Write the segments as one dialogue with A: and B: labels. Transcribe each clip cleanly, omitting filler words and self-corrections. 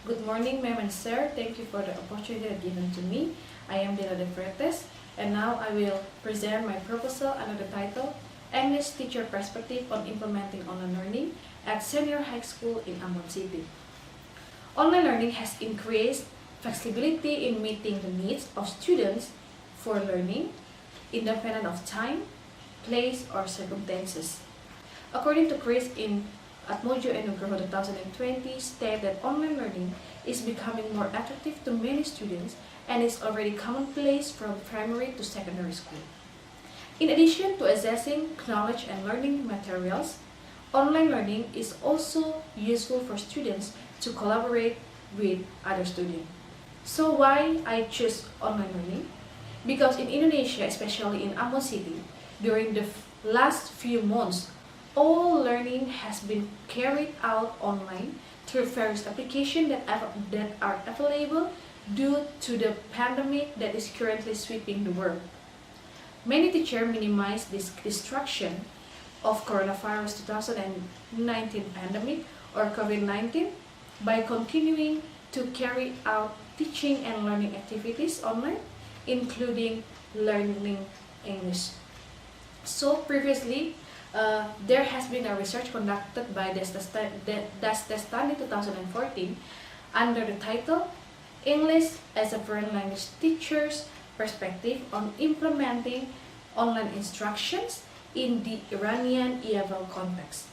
A: Good morning, ma'am and sir. Thank you for the opportunity given to me. I am Delila and now I will present my proposal under the title English Teacher Perspective on Implementing Online Learning at Senior High School in Ambon City. Online learning has increased flexibility in meeting the needs of students for learning, independent of time, place, or circumstances. According to Chris in Atmojo and Nugroho 2020 state that online learning is becoming more attractive to many students and is already commonplace from primary to secondary school. In addition to accessing knowledge and learning materials, online learning is also useful for students to collaborate with other students. So why I choose online learning? Because in Indonesia, especially in Ambon City, during the last few months, all learning has been carried out online through various applications that are available due to the pandemic that is currently sweeping the world. Many teachers minimize this distraction of coronavirus 2019 pandemic or COVID-19 by continuing to carry out teaching and learning activities online, including learning English. So previously, there has been a research conducted by Dastestan in 2014 under the title English as a Foreign Language Teacher's Perspective on Implementing Online Instructions in the Iranian EFL Context.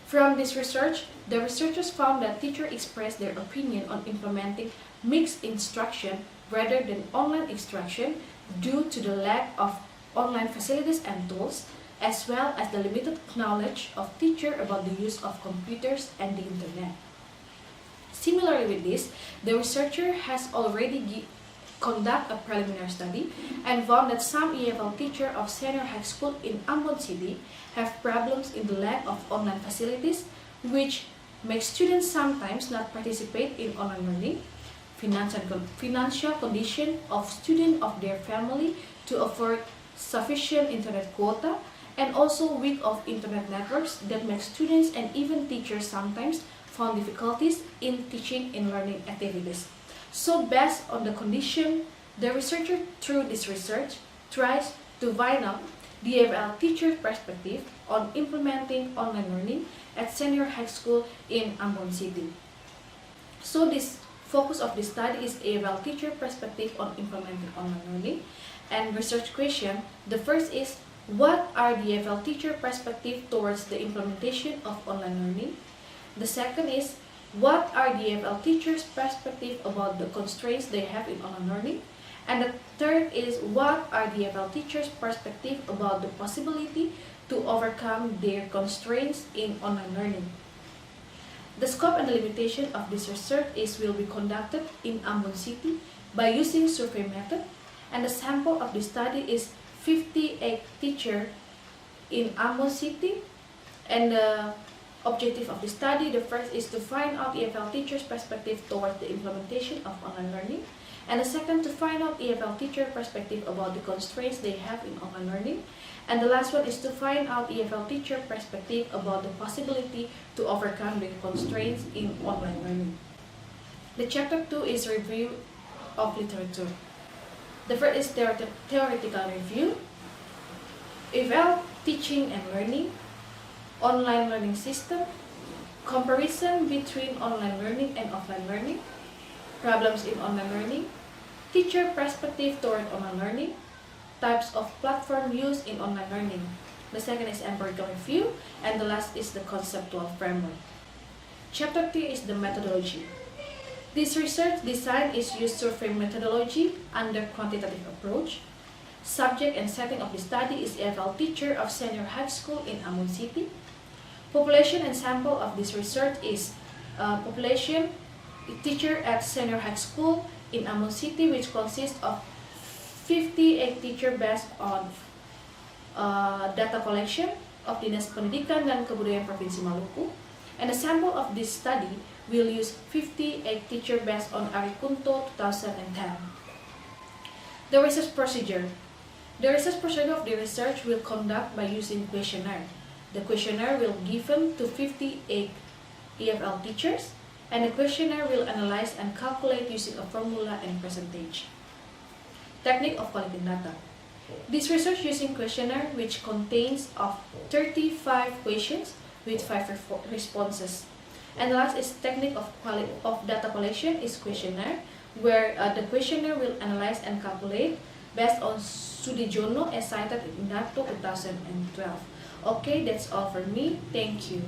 A: From this research, the researchers found that teachers expressed their opinion on implementing mixed instruction rather than online instruction due to the lack of online facilities and tools, as well as the limited knowledge of teachers about the use of computers and the internet. Similarly with this, the researcher has already conducted a preliminary study and found that some EFL teachers of senior high school in Ambon City have problems in the lack of online facilities, which makes students sometimes not participate in online learning, financial condition of students of their family to afford sufficient internet quota, and also weak of internet networks that make students and even teachers sometimes found difficulties in teaching and learning activities. So based on the condition, the researcher through this research tries to find out the EFL teacher perspective on implementing online learning at senior high school in Ambon City. So this focus of this study is EFL teacher perspective on implementing online learning. And research question, the first is, what are the EFL teacher perspective towards the implementation of online learning? The second is, what are the EFL teachers' perspective about the constraints they have in online learning? And the third is, what are the EFL teachers' perspective about the possibility to overcome their constraints in online learning? The scope and the limitation of this research will be conducted in Ambon City by using survey method, and the sample of the study is 58 teachers in Ambon City, and the objective of the study, the first is to find out EFL teachers' perspective towards the implementation of online learning, and the second to find out EFL teacher perspective about the constraints they have in online learning, and the last one is to find out EFL teacher perspective about the possibility to overcome the constraints in online learning. The chapter 2 is review of literature. The first is theoretical review, EFL teaching and learning, online learning system, comparison between online learning and offline learning, problems in online learning, teacher perspective toward online learning, types of platform used in online learning. The second is empirical review, and the last is the conceptual framework. Chapter 3 is the methodology. This research design is used survey methodology under quantitative approach. Subject and setting of the study is EFL teacher of senior high school in Ambon City. Population and sample of this research is population teacher at senior high school in Ambon City, which consists of 58 teachers based on data collection of Dinas Pendidikan dan Kebudayaan Provinsi Maluku. And the sample of this study will use 58 teachers based on Arikunto 2010. The research procedure. The research procedure of the research will conduct by using questionnaire. The questionnaire will be given to 58 EFL teachers, and the questionnaire will analyze and calculate using a formula and percentage. Technique of collecting data. This research using questionnaire, which contains of 35 questions with 5 responses. And the last is technique of data collection is questionnaire, where the questionnaire will analyze and calculate based on Sudijono as cited in NATO 2012. Okay, that's all for me. Thank you.